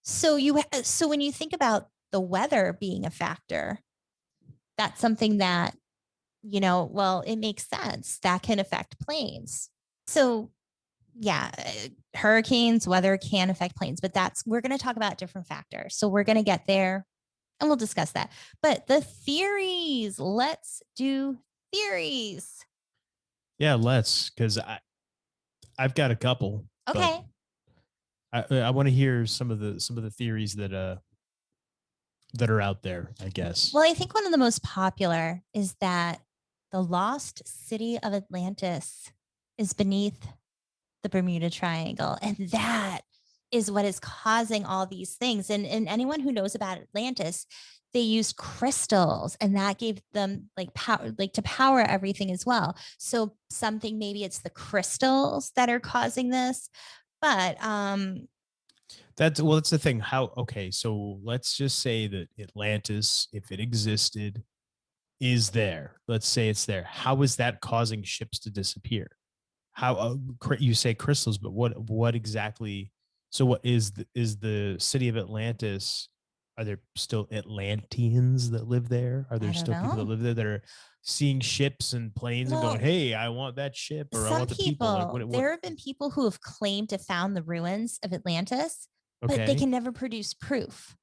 So when you think about the weather being a factor, that's something that, well, it makes sense. That can affect planes. So yeah, hurricanes, weather can affect planes, but we're going to talk about different factors. So we're going to get there and we'll discuss that. But the theories, let's do theories. Yeah, because I've got a couple. Okay. I want to hear some of the theories that are out there, I guess. Well, I think one of the most popular is that the lost city of Atlantis is beneath the Bermuda Triangle. And that is what is causing all these things. And anyone who knows about Atlantis, they used crystals and that gave them like power, like to power everything as well. So maybe it's the crystals that are causing this, but that's the thing. So let's just say that Atlantis, if it existed, is there. Let's say it's there. How is that causing ships to disappear? How you say crystals, but what exactly? So what is the city of Atlantis? Are there still Atlanteans that live there? Are there still people that live there that are seeing ships and planes and going, "Hey, I want that ship," or "I want the people"? There have been people who have claimed to found the ruins of Atlantis, but they can never produce proof.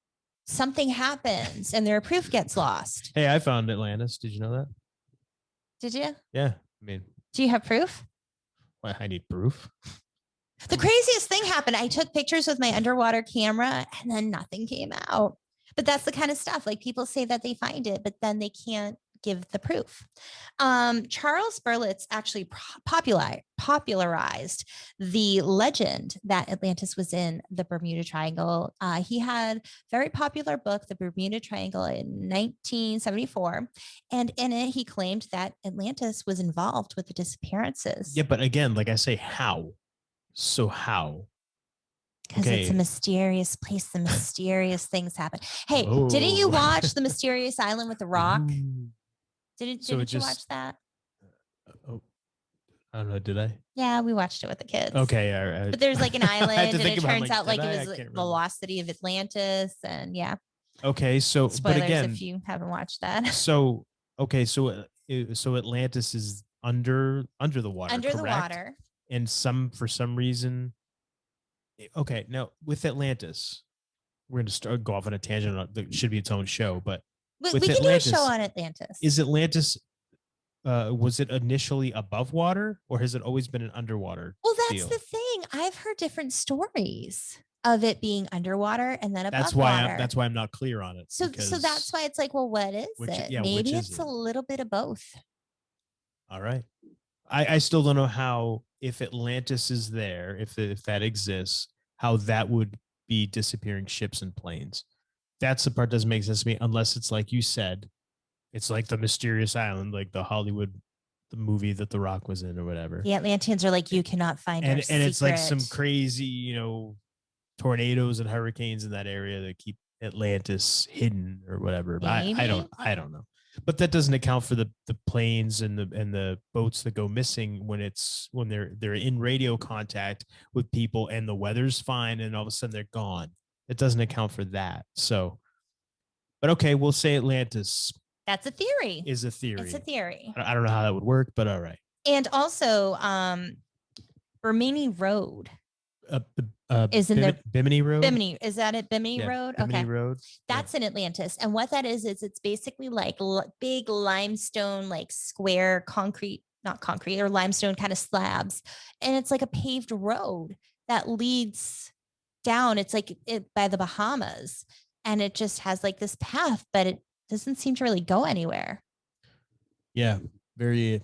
Something happens and their proof gets lost. Hey, I found Atlantis. Did you know that? Did you? Yeah. I mean, do you have proof? Well, I need proof. The craziest thing happened. I took pictures with my underwater camera and then nothing came out. But that's the kind of stuff like people say that they find it, but then they can't give the proof. Charles Berlitz actually popularized the legend that Atlantis was in the Bermuda Triangle. He had a very popular book, The Bermuda Triangle, in 1974. And in it, he claimed that Atlantis was involved with the disappearances. Yeah, but again, like I say, how? So how? Because it's a mysterious place. The mysterious things happen. Hey, didn't you watch The Mysterious Island with the Rock? Didn't you watch that? I don't know. Did I? Yeah, we watched it with the kids. Okay. All right. But there's like an island and it turns out like it was the lost city of Atlantis. And yeah. Okay. So, spoilers but again, if you haven't watched that. So, okay. So Atlantis is under the water. Under the water. And for some reason. Okay. Now with Atlantis, we're going to go off on a tangent. That should be its own show, but we can do a show on Atlantis. Is Atlantis, was it initially above water or has it always been an underwater? Well, that's the thing. I've heard different stories of it being underwater and then above water. That's why I'm not clear on it. So that's why it's like, well, what is it? Yeah, maybe it's a little bit of both. All right. I still don't know how, if Atlantis is there, if that exists, how that would be disappearing ships and planes. That's the part that doesn't make sense to me, unless it's like you said, it's like the mysterious island, like the movie that The Rock was in or whatever. The Atlanteans are like, you cannot find our secret. And it's like some crazy, tornadoes and hurricanes in that area that keep Atlantis hidden or whatever. But I don't know. But that doesn't account for the planes and the boats that go missing when they're in radio contact with people and the weather's fine and all of a sudden they're gone. It doesn't account for that. So, but okay, we'll say Atlantis. That's a theory. Is a theory. It's a theory. I don't know how that would work, but all right. And also, Bimini Road. Is in there Bimini Road? Bimini, is that it? Bimini Road? Bimini Road. That's in Atlantis. And what that is it's basically like big limestone, like square not concrete or limestone kind of slabs. And it's like a paved road that leads down. It's like by the Bahamas. And it just has like this path, but it doesn't seem to really go anywhere. Yeah, very.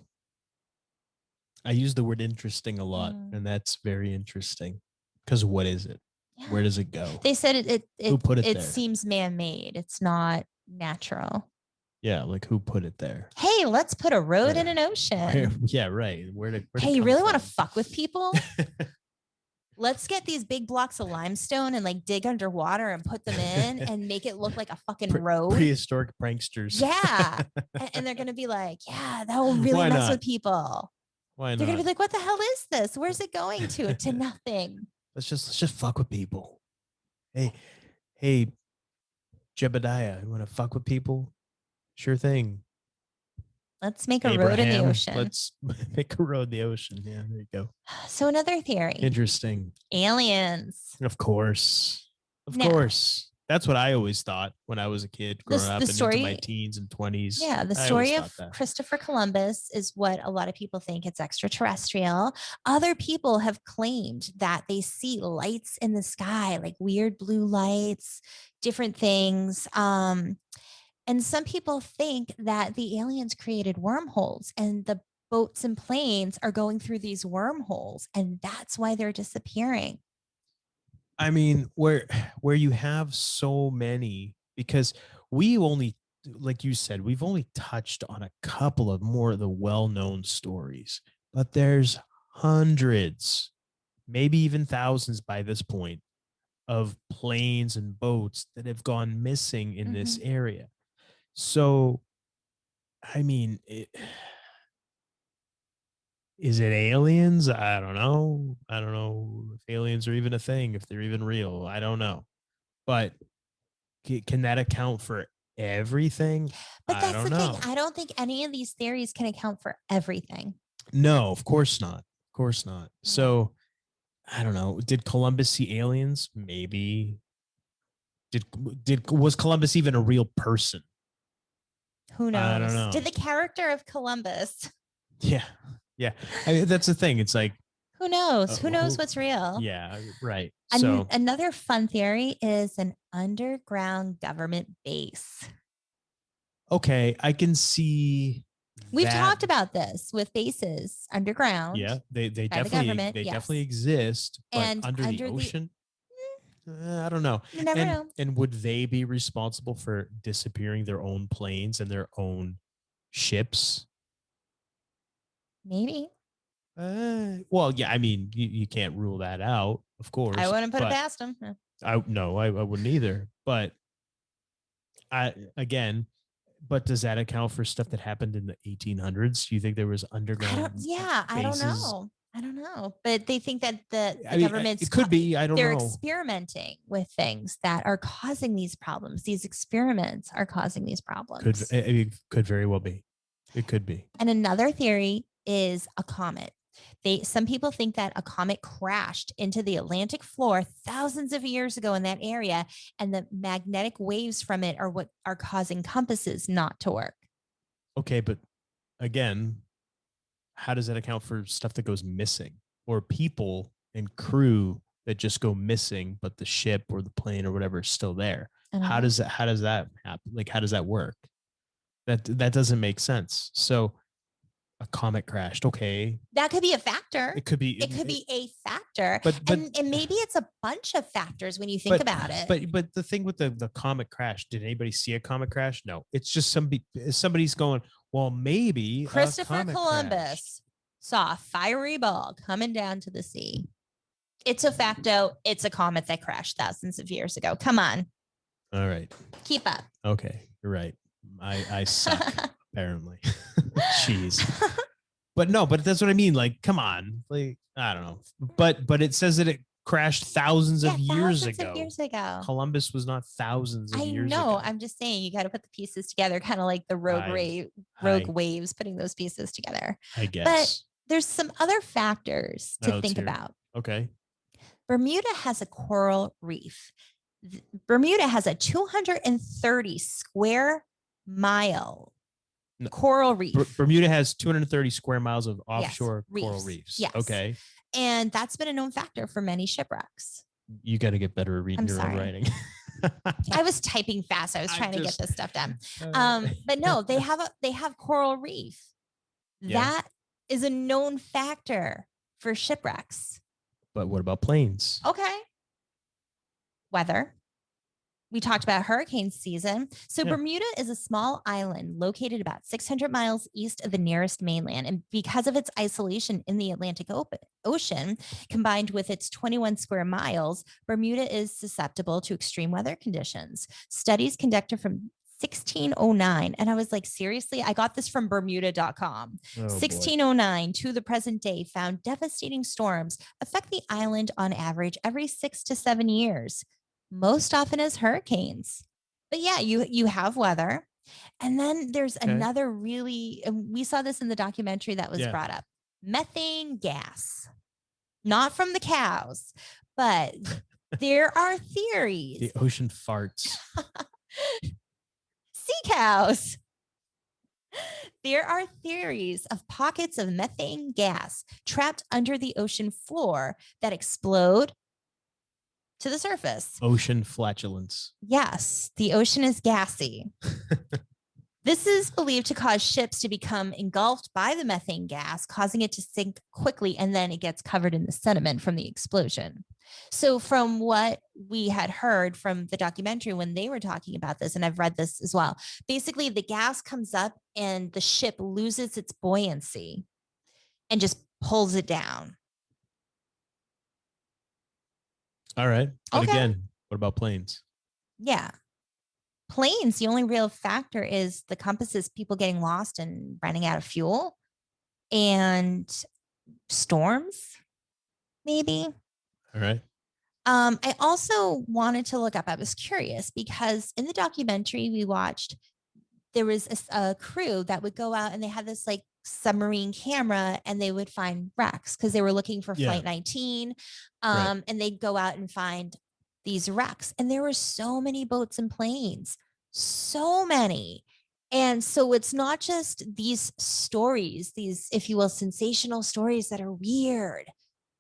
I use the word interesting a lot, and that's very interesting. Because what is it? Yeah. Where does it go? They said Who put it it there? seems man-made. It's not natural. Yeah, like who put it there? Hey, let's put a road in an ocean. Yeah, right. Hey, you really want to fuck with people? Let's get these big blocks of limestone and like dig underwater and put them in and make it look like a fucking road. Prehistoric pranksters. Yeah. And they're going to be like, yeah, that will really mess with people. Why not? They're going to be like, what the hell is this? Where's it going to? To nothing. Let's just fuck with people. Hey, Jebediah, you want to fuck with people? Sure thing. Let's make a road in the ocean. Let's make a road in the ocean. Yeah, there you go. So another theory. Interesting. Aliens. Of course. Of course. That's what I always thought when I was a kid growing up into my teens and 20s. Yeah, the story of Christopher Columbus is what a lot of people think. It's extraterrestrial. Other people have claimed that they see lights in the sky, like weird blue lights, different things. And some people think that the aliens created wormholes and the boats and planes are going through these wormholes, and that's why they're disappearing. I mean, where you have so many, because we only, like you said, we've only touched on a couple of more of the well-known stories, but there's hundreds, maybe even thousands by this point, of planes and boats that have gone missing in this area. So, I mean, is it aliens? I don't know. I don't know if aliens are even a thing, if they're even real. I don't know. But can that account for everything? But that's the thing. I don't think any of these theories can account for everything. No, of course not. Of course not. So, I don't know. Did Columbus see aliens? Maybe. Was Columbus even a real person? Who knows? I don't know. Did the character of Columbus? Yeah. I mean, that's the thing. It's like, who knows? Who knows what's real? Yeah, right. So another fun theory is an underground government base. Okay, I can see. We've talked about this with bases underground. Yeah, they definitely exist, but and under the ocean. I don't know. You never know. And would they be responsible for disappearing their own planes and their own ships? Maybe. Well, yeah. I mean, you can't rule that out, of course. I wouldn't put it past them. I wouldn't either. But but does that account for stuff that happened in the 1800s? Do you think there was underground? I don't know. I don't know, but they think that the government's it could be. I don't know. They're experimenting with things that are causing these problems. These experiments are causing these problems. Could very well be. It could be. And another theory is a comet. Some people think that a comet crashed into the Atlantic floor thousands of years ago in that area, and the magnetic waves from it are what are causing compasses not to work. Okay, but again, how does that account for stuff that goes missing, or people and crew that just go missing, but the ship or the plane or whatever is still there? How does that happen? Like, how does that work? That doesn't make sense. So a comet crashed. Okay. That could be a factor. It could be a factor. And maybe it's a bunch of factors when you think about it. But the thing with the comet crash, did anybody see a comet crash? No. It's just somebody's going, well, maybe Christopher Columbus saw a fiery ball coming down to the sea. It's a facto. It's a comet that crashed thousands of years ago. Come on. All right. Keep up. Okay. You're right. I suck, apparently. Jeez. But that's what I mean. Like, come on. Like, I don't know. But it says that it crashed thousands of years ago. Columbus was not thousands of years ago. I know. I'm just saying you got to put the pieces together, kind of like the rogue waves, putting those pieces together. I guess. But there's some other factors to think about. Okay. Bermuda has a coral reef. Bermuda has a 230 square mile coral reef. Bermuda has 230 square miles of offshore coral reefs. Yes. Okay. And that's been a known factor for many shipwrecks. You got to get better at reading your own writing. I was typing fast. I was trying to get this stuff done. But no, they have coral reef. Yeah. That is a known factor for shipwrecks. But what about planes? Okay. Weather. We talked about hurricane season. So Bermuda is a small island located about 600 miles east of the nearest mainland. And because of its isolation in the Atlantic Ocean, combined with its 21 square miles, Bermuda is susceptible to extreme weather conditions. Studies conducted from 1609. And I was like, seriously? I got this from Bermuda.com. 1609 to the present day found devastating storms affect the island on average every 6 to 7 years. Most often as hurricanes. But yeah, you have weather. And then there's another really, we saw this in the documentary that was brought up, methane gas. Not from the cows, but there are theories. The ocean farts. Sea cows. There are theories of pockets of methane gas trapped under the ocean floor that explode to the surface. Ocean flatulence. Yes, the ocean is gassy. This is believed to cause ships to become engulfed by the methane gas, causing it to sink quickly, and then it gets covered in the sediment from the explosion. So from what we had heard from the documentary when they were talking about this, and I've read this as well, basically the gas comes up and the ship loses its buoyancy and just pulls it down. All right. But again, what about planes? Yeah. Planes, the only real factor is the compasses, people getting lost and running out of fuel, and storms, maybe. All right. I also wanted to look up, I was curious because in the documentary we watched, there was a crew that would go out and they had this like submarine camera and they would find wrecks because they were looking for Flight 19. And they'd go out and find these wrecks. And there were so many boats and planes, so many. And so it's not just these stories, these, if you will, sensational stories that are weird.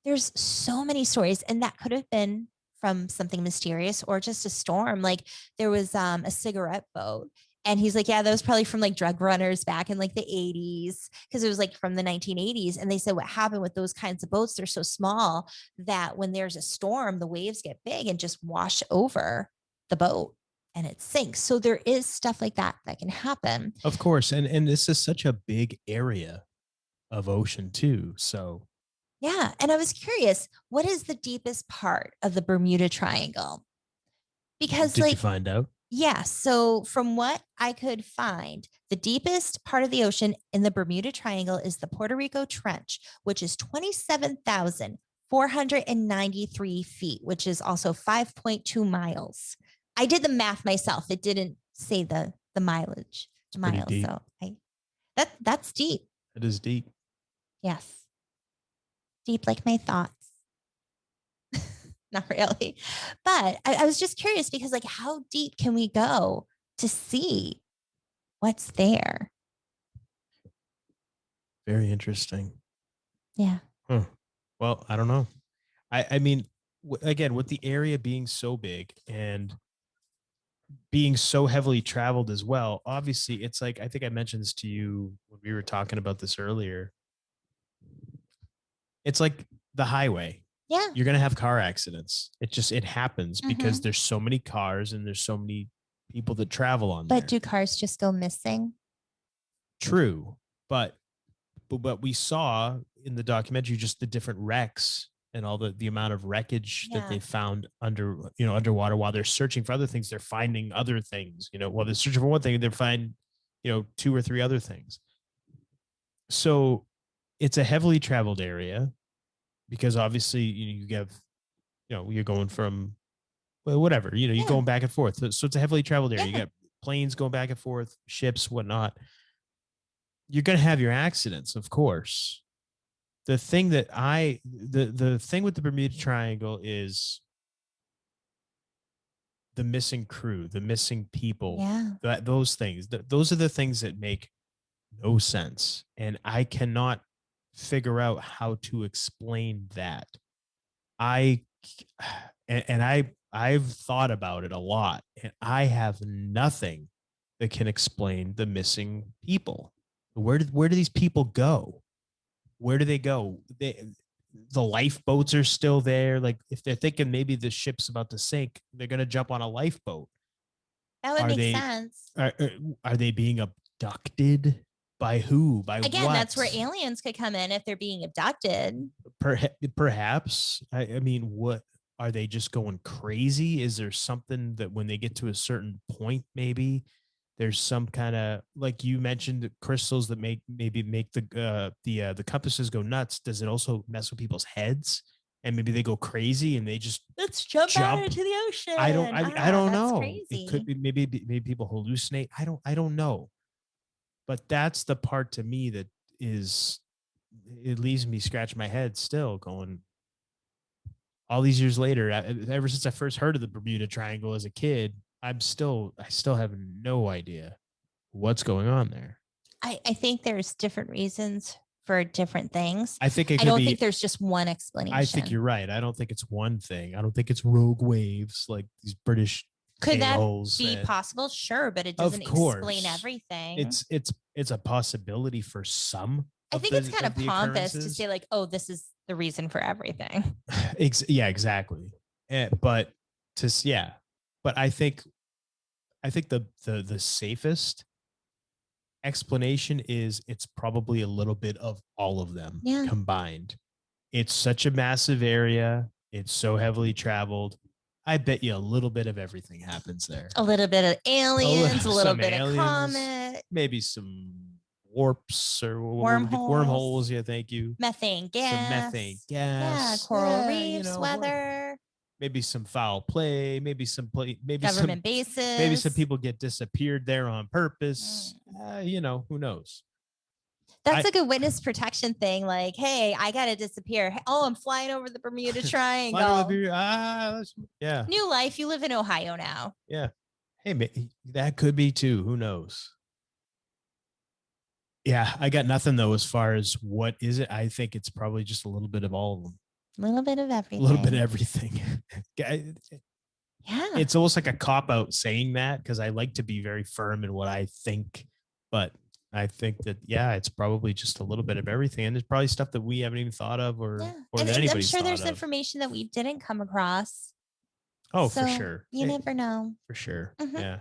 There's so many stories, and that could have been from something mysterious or just a storm. Like there was a cigarette boat. And he's like, yeah, that was probably from like drug runners back in like the 80s, because it was like from the 1980s. And they said what happened with those kinds of boats, they're so small that when there's a storm, the waves get big and just wash over the boat and it sinks. So there is stuff like that that can happen. Of course. And this is such a big area of ocean too. So yeah. And I was curious, what is the deepest part of the Bermuda Triangle? Because did you find out? Yes. So from what I could find, the deepest part of the ocean in the Bermuda Triangle is the Puerto Rico Trench, which is 27,493 feet, which is also 5.2 miles. I did the math myself. It didn't say the mileage to miles. Deep. So that's deep. It is deep. Yes. Deep like my thoughts. Not really. But I was just curious because like how deep can we go to see what's there? Very interesting. Yeah. Huh. Well, I don't know. I mean, again, with the area being so big and being so heavily traveled as well, obviously it's like, I think I mentioned this to you when we were talking about this earlier. It's like the highway. Yeah. You're going to have car accidents. It happens because there's so many cars and there's so many people that travel on there. But do cars just go missing? True. But we saw in the documentary just the different wrecks and all the amount of wreckage that they found underwater while they're searching for other things. They're finding other things, while they're searching for one thing, they're finding, 2 or 3 other things. So it's a heavily traveled area. Because obviously you have, you're going from, well, whatever, you're going back and forth. So it's a heavily traveled area. You got planes going back and forth, ships, whatnot. You're going to have your accidents, of course. The thing that the thing with the Bermuda Triangle is the missing crew, the missing people, those things, those are the things that make no sense. And I cannot figure out how to explain that. I I've thought about it a lot, and I have nothing that can explain the missing people. Where do these people go? Where do they go? The lifeboats are still there. Like if they're thinking maybe the ship's about to sink, they're gonna jump on a lifeboat. That would Are make they sense. are they being abducted by who? By Again, what? that's where aliens could come in if they're being abducted. Perhaps. I mean, what are they just going crazy? Is there something that when they get to a certain point, maybe there's some kind of, like you mentioned, crystals that maybe make the compasses go nuts? Does it also mess with people's heads? And maybe they go crazy and they just Let's jump out into the ocean. I don't That's know. crazy. It could be maybe people hallucinate. I don't know. But that's the part to me that is, it leaves me scratching my head still, going all these years later. Ever since I first heard of the Bermuda Triangle as a kid, I still have no idea what's going on there. I think there's different reasons for different things. I think I don't think there's just one explanation. I think you're right. I don't think it's one thing. I don't think it's rogue waves like these British. Could that be possible? Sure, but it doesn't explain everything. It's a possibility for some. I think it's kind of pompous to say like, oh, this is the reason for everything. Yeah, exactly. But I think the safest explanation is it's probably a little bit of all of them combined. It's such a massive area. It's so heavily traveled. I bet you a little bit of everything happens there. A little bit of aliens, a little bit of comet, maybe some warps or wormholes. Yeah, thank you. Methane gas. Some methane gas. Yeah, coral reefs, weather. Maybe some foul play. Maybe government bases. Maybe some people get disappeared there on purpose. Who knows? That's a good witness protection thing. Like, hey, I got to disappear. Oh, I'm flying over the Bermuda Triangle. Yeah. New life. You live in Ohio now. Yeah. Hey, that could be too. Who knows? Yeah. I got nothing though, as far as what is it. I think it's probably just a little bit of all of them. A little bit of everything. A little bit of everything. Yeah. It's almost like a cop out saying that, because I like to be very firm in what I think, but I think that, it's probably just a little bit of everything. And there's probably stuff that we haven't even thought of or and that I'm sure there's information that we didn't come across. Oh, so for sure. You never know. For sure. Mm-hmm.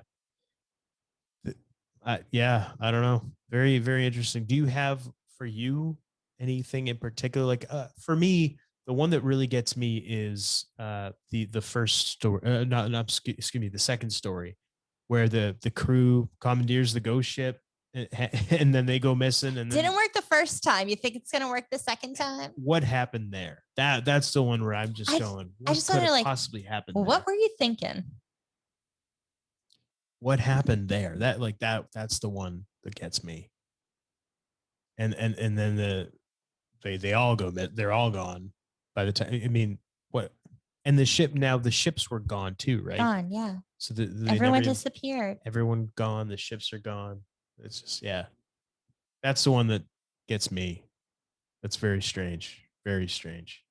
Yeah. I don't know. Very, very interesting. Do you have for you anything in particular? Like for me, the one that really gets me is the first story, excuse me, the second story, where the crew commandeers the ghost ship and then they go missing. And didn't work the first time. You think it's gonna work the second time? What happened there? That's the one where I'm just going. I just wonder, like, possibly happened. Well, what were you thinking? What happened there? That's the one that gets me. And then they all go. They're all gone by the time. I mean, what? And the ships were gone too, right? Gone, yeah. So everyone disappeared. Everyone gone. The ships are gone. It's just, that's the one that gets me. That's very strange. Very strange.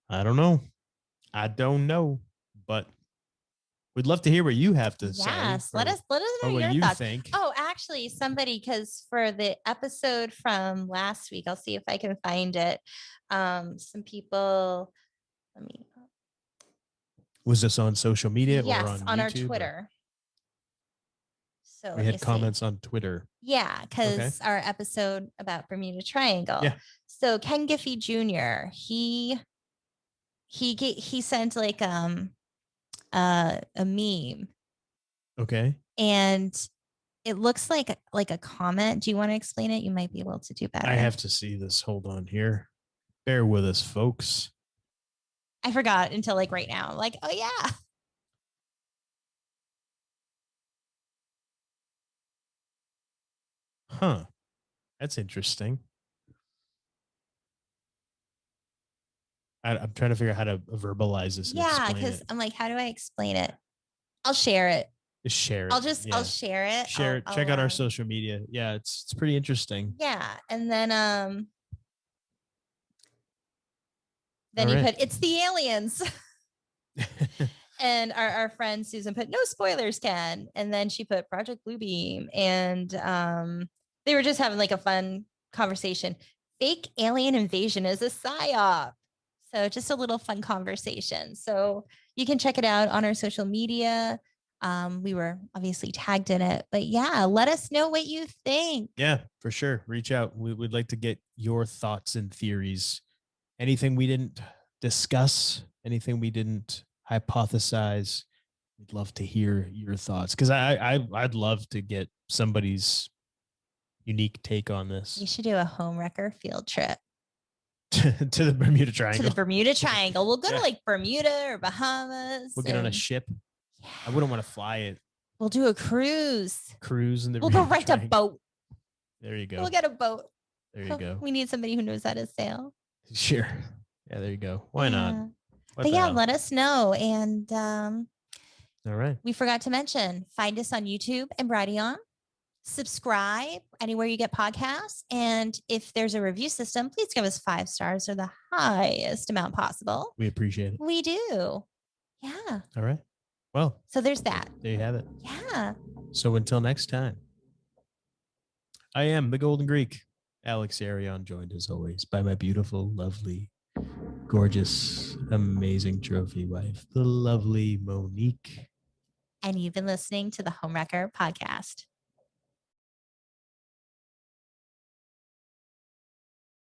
I don't know, but we'd love to hear what you have to say. Yes, let us know your thoughts. Think. Oh, actually, somebody, because for the episode from last week, I'll see if I can find it. Some people, was this on social media? Yes, or on our Twitter. So we had comments on Twitter. Yeah, because our episode about Bermuda Triangle. Yeah. So Ken Giffey Jr. He sent like a meme. Okay. And it looks like a comment. Do you want to explain it? You might be able to do better. I have to see this. Hold on here. Bear with us, folks. I forgot until like right now. Like, oh yeah. Huh. That's interesting. I'm trying to figure out how to verbalize this. Yeah, because I'm like, how do I explain it? I'll share it. Just share it. I'll share it. Share it. Check out our social media. Yeah, it's pretty interesting. Yeah. And then you put, it's the aliens. And our friend Susan put no spoilers, Ken. And then she put Project Bluebeam. And they were just having like a fun conversation. Fake alien invasion is a psyop. So just a little fun conversation. So you can check it out on our social media. We were obviously tagged in it, but yeah, let us know what you think. Yeah, for sure. Reach out. We'd like to get your thoughts and theories. Anything we didn't discuss, anything we didn't hypothesize, we'd love to hear your thoughts. Because I'd love to get somebody's unique take on this. We should do a Homewrecker field trip to the Bermuda Triangle. To the Bermuda Triangle. We'll go to like Bermuda or Bahamas. We'll get on a ship. Yeah. I wouldn't want to fly it. We'll do a cruise. Cruise in the. We'll go rent a boat. There you go. We'll get a boat. There you go. We need somebody who knows how to sail. Sure. Yeah, there you go. Why not? But yeah, let us know. And all right. We forgot to mention, find us on YouTube and Brighteon. Subscribe anywhere you get podcasts. And if there's a review system, please give us 5 stars or the highest amount possible. We appreciate it. We do. Yeah. All right. Well, so there's that. There you have it. Yeah. So until next time, I am the Golden Greek, Alex Arion, joined as always by my beautiful, lovely, gorgeous, amazing trophy wife, the lovely Monique. And you've been listening to the Homewrecker Podcast.